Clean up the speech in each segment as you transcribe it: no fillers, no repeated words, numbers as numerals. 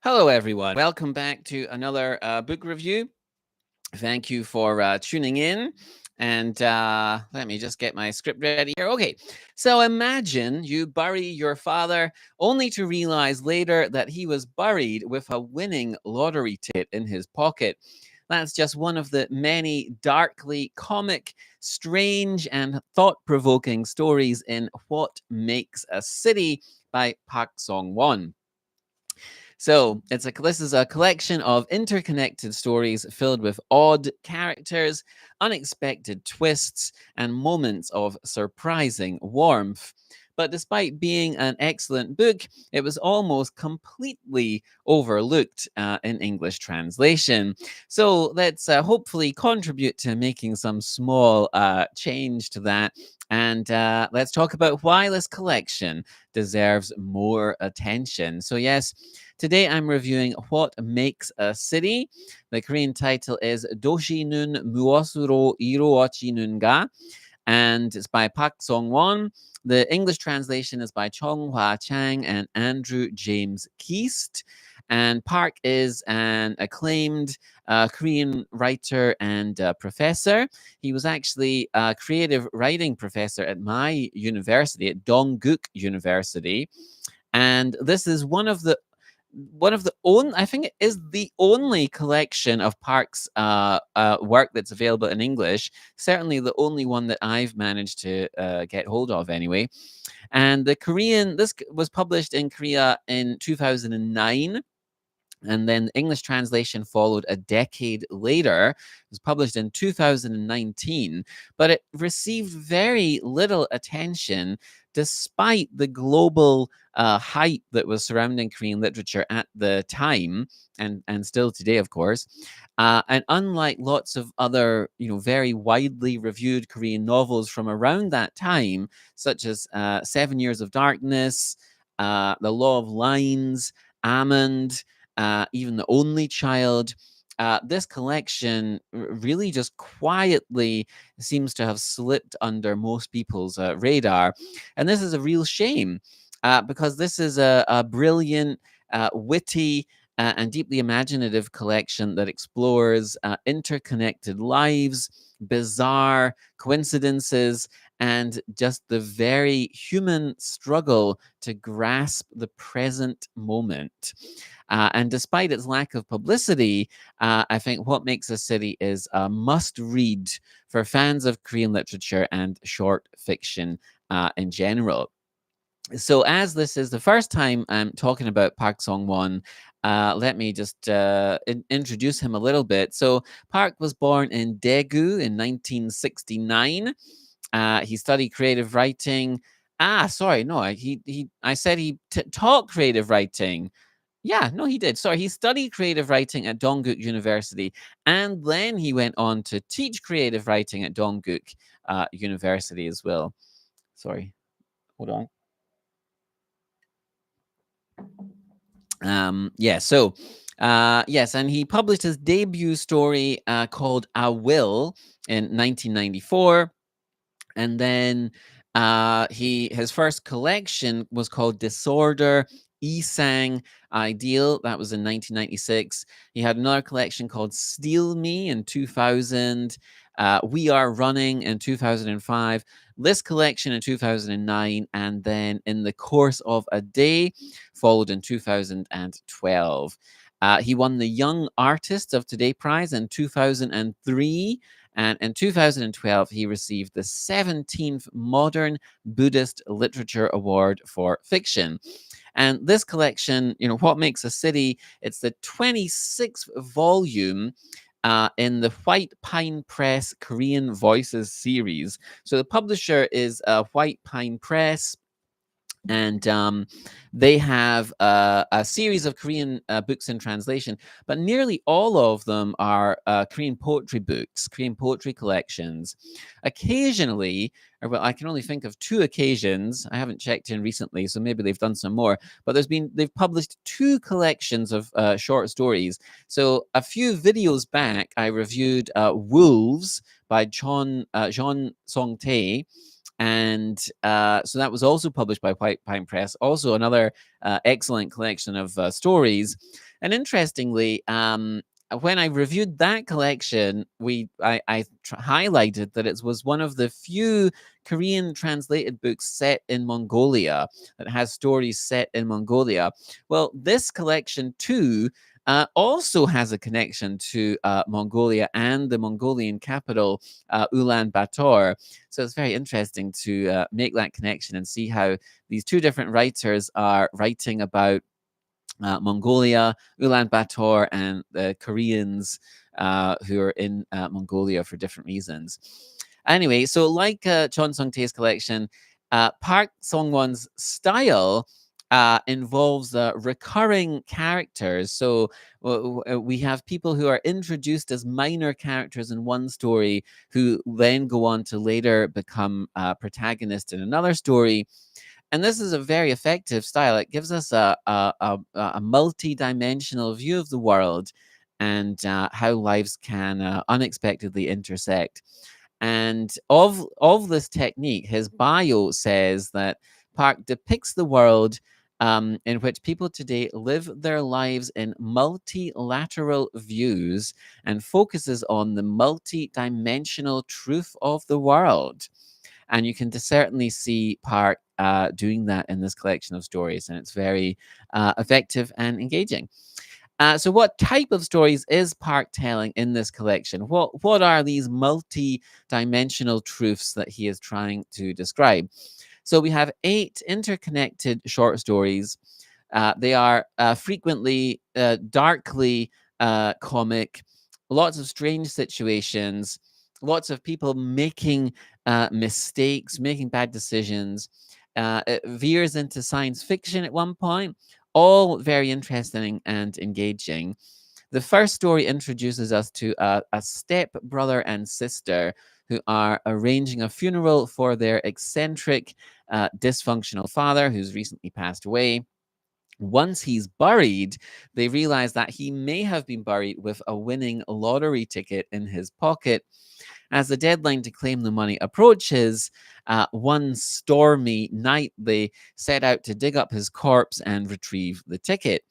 Hello, everyone. Welcome back to another book review. Thank you for tuning in. And let me just get my script ready here. Okay, so imagine you bury your father only to realize later that he was buried with a winning lottery ticket in his pocket. That's just one of the many darkly comic, strange, and thought provoking stories in What Makes a City by Park Seongwon. So this is a collection of interconnected stories filled with odd characters, unexpected twists, and moments of surprising warmth. But despite being an excellent book, it was almost completely overlooked in English translation. So let's hopefully contribute to making some small change to that. And let's talk about why this collection deserves more attention. So, yes, today I'm reviewing What Makes a City. The Korean title is 도시는 무엇으로 이루어지는가, and it's by Park Seongwon. The English translation is by Chong Hwa Chang and Andrew James Keast. And Park is an acclaimed Korean writer and professor. He was actually a creative writing professor at my university, at Dongguk University. And this is one of the only, I think it is the only collection of Park's work that's available in English. Certainly the only one that I've managed to get hold of anyway. And this was published in Korea in 2009. And then the English translation followed a decade later. It was published in 2019, but it received very little attention despite the global hype that was surrounding Korean literature at the time, and still today, of course. And unlike lots of other, very widely reviewed Korean novels from around that time, such as 7 Years of Darkness, The Law of Lines, Almond, even The Only Child. This collection really just quietly seems to have slipped under most people's radar. And this is a real shame because this is a brilliant, witty, and deeply imaginative collection that explores interconnected lives, bizarre coincidences, and just the very human struggle to grasp the present moment. And despite its lack of publicity, I think What Makes a City is a must read for fans of Korean literature and short fiction in general. So, as this is the first time I'm talking about Park Seong-won, let me just introduce him a little bit. So, Park was born in Daegu in 1969. He studied creative writing. Sorry, no, I said he taught creative writing. Yeah, no, he did. Sorry, he studied creative writing at Dongguk University, and then he went on to teach creative writing at Dongguk University as well. Sorry, hold on. Yes, and he published his debut story called I Will in 1994. And then his first collection was called Disorder, Isang, Ideal. That was in 1996. He had another collection called Steal Me in 2000. We Are Running in 2005. This collection in 2009. And then In the Course of a Day followed in 2012. He won the Young Artist of Today Prize in 2003. And in 2012, he received the 17th Modern Buddhist Literature Award for Fiction. And this collection, What Makes a City, it's the 26th volume in the White Pine Press Korean Voices series. So the publisher is White Pine Press. And they have a series of Korean books in translation, but nearly all of them are Korean poetry books, Korean poetry collections. Occasionally, well, I can only think of two occasions. I haven't checked in recently, so maybe they've done some more. But they've published two collections of short stories. So a few videos back, I reviewed Wolves by Jean Song-tae. And so that was also published by White Pine Press, also another excellent collection of stories. And interestingly, when I reviewed that collection, I highlighted that it was one of the few Korean translated books set in Mongolia that has stories set in Mongolia. Well, this collection too also has a connection to Mongolia and the Mongolian capital, Ulaanbaatar. So it's very interesting to make that connection and see how these two different writers are writing about Mongolia, Ulaanbaatar, and the Koreans who are in Mongolia for different reasons. Anyway, so like Chon Sung Tae's collection, Park Seongwon's style involves recurring characters. So we have people who are introduced as minor characters in one story who then go on to later become protagonists in another story. And this is a very effective style. It gives us a multi-dimensional view of the world and how lives can unexpectedly intersect. And of this technique, his bio says that Park depicts the world in which people today live their lives in multilateral views and focuses on the multi-dimensional truth of the world. And you can certainly see Park doing that in this collection of stories, and it's very effective and engaging. So, what type of stories is Park telling in this collection? What are these multi-dimensional truths that he is trying to describe? So, we have 8 interconnected short stories. They are frequently darkly comic, lots of strange situations, lots of people making mistakes, making bad decisions. It veers into science fiction at one point, all very interesting and engaging. The first story introduces us to a step brother and sister who are arranging a funeral for their eccentric, dysfunctional father who's recently passed away. Once he's buried, they realize that he may have been buried with a winning lottery ticket in his pocket. As the deadline to claim the money approaches, one stormy night, they set out to dig up his corpse and retrieve the ticket.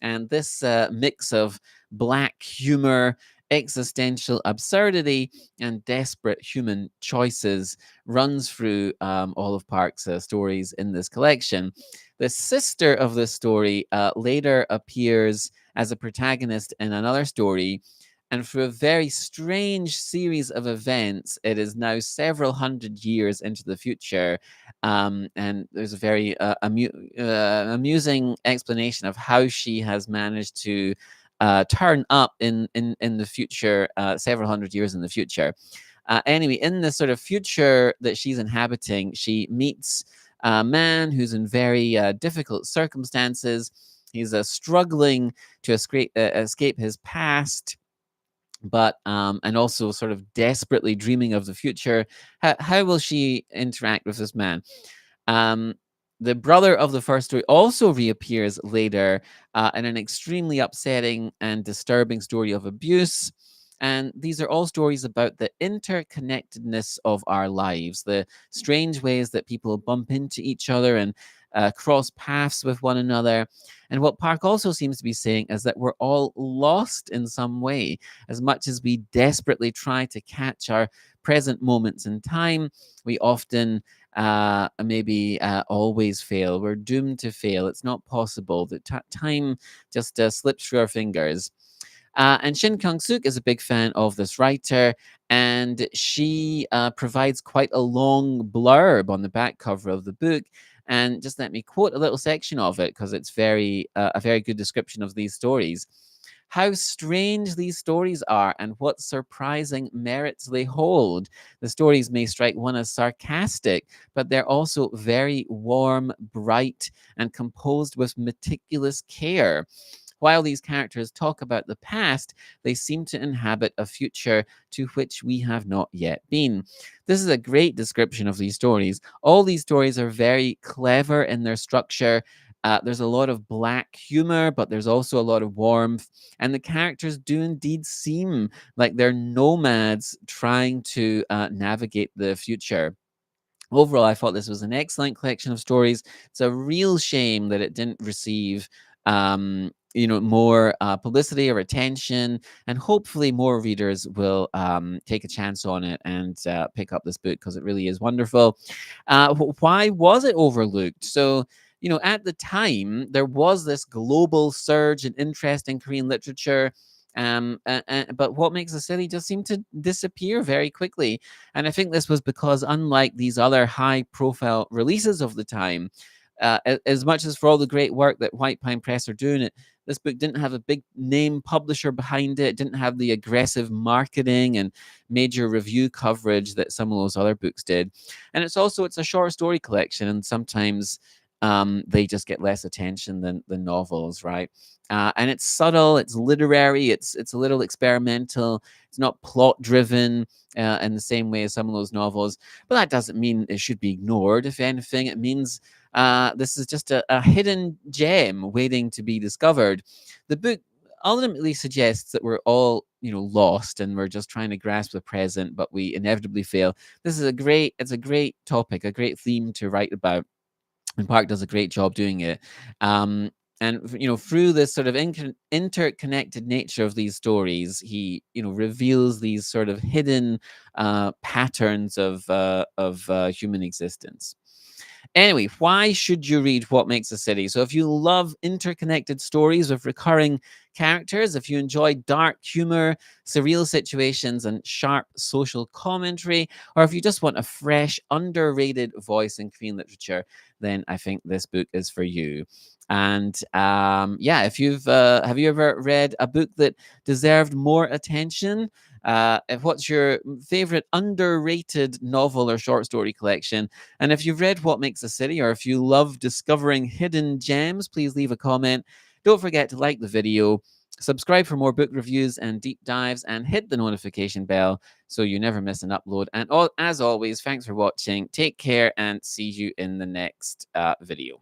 And this mix of black humor, existential absurdity, and desperate human choices runs through all of Park's stories in this collection. The sister of this story later appears as a protagonist in another story. And through a very strange series of events, it is now several hundred years into the future. And there's a very amusing explanation of how she has managed to turn up in the future, several hundred years in the future. Anyway, in this sort of future that she's inhabiting, she meets a man who's in very difficult circumstances. He's struggling to escape his past, but and also sort of desperately dreaming of the future. How will she interact with this man? Um, the brother of the first story also reappears later in an extremely upsetting and disturbing story of abuse. And these are all stories about the interconnectedness of our lives, the strange ways that people bump into each other and cross paths with one another. And what Park also seems to be saying is that we're all lost in some way. As much as we desperately try to catch our present moments in time, we often maybe always fail. We're doomed to fail. It's not possible. The time just slips through our fingers. And Shin Kyung-suk is a big fan of this writer, and she provides quite a long blurb on the back cover of the book. And just let me quote a little section of it because it's a very good description of these stories. How strange these stories are, and what surprising merits they hold. The stories may strike one as sarcastic, but they're also very warm, bright, and composed with meticulous care. While these characters talk about the past, they seem to inhabit a future to which we have not yet been. This is a great description of these stories. All these stories are very clever in their structure. There's a lot of black humor, but there's also a lot of warmth. And the characters do indeed seem like they're nomads trying to navigate the future. Overall, I thought this was an excellent collection of stories. It's a real shame that it didn't receive more publicity or attention, and hopefully more readers will take a chance on it and pick up this book, because it really is wonderful. Why was it overlooked? So, at the time, there was this global surge in interest in Korean literature. But What Makes a City just seemed to disappear very quickly. And I think this was because, unlike these other high profile releases of the time, as much as for all the great work that White Pine Press are doing it, this book didn't have a big name publisher behind it, didn't have the aggressive marketing and major review coverage that some of those other books did. And it's a short story collection, and sometimes they just get less attention than the novels, right? And it's subtle, it's literary, it's a little experimental, it's not plot driven in the same way as some of those novels. But that doesn't mean it should be ignored. If anything, it means this is just a hidden gem waiting to be discovered. The book ultimately suggests that we're all, lost, and we're just trying to grasp the present, but we inevitably fail. It's a great topic, a great theme to write about, and Park does a great job doing it. And through this sort of interconnected nature of these stories, he reveals these sort of hidden patterns of human existence. Anyway, why should you read What Makes a City? So if you love interconnected stories with recurring characters, if you enjoy dark humor, surreal situations, and sharp social commentary, or if you just want a fresh, underrated voice in Korean literature, then I think this book is for you. And yeah, if have you ever read a book that deserved more attention? What's your favorite underrated novel or short story collection? And if you've read What Makes a City, or if you love discovering hidden gems, please leave a comment. Don't forget to like the video, subscribe for more book reviews and deep dives, and hit the notification bell so you never miss an upload. And as always, thanks for watching. Take care and see you in the next video.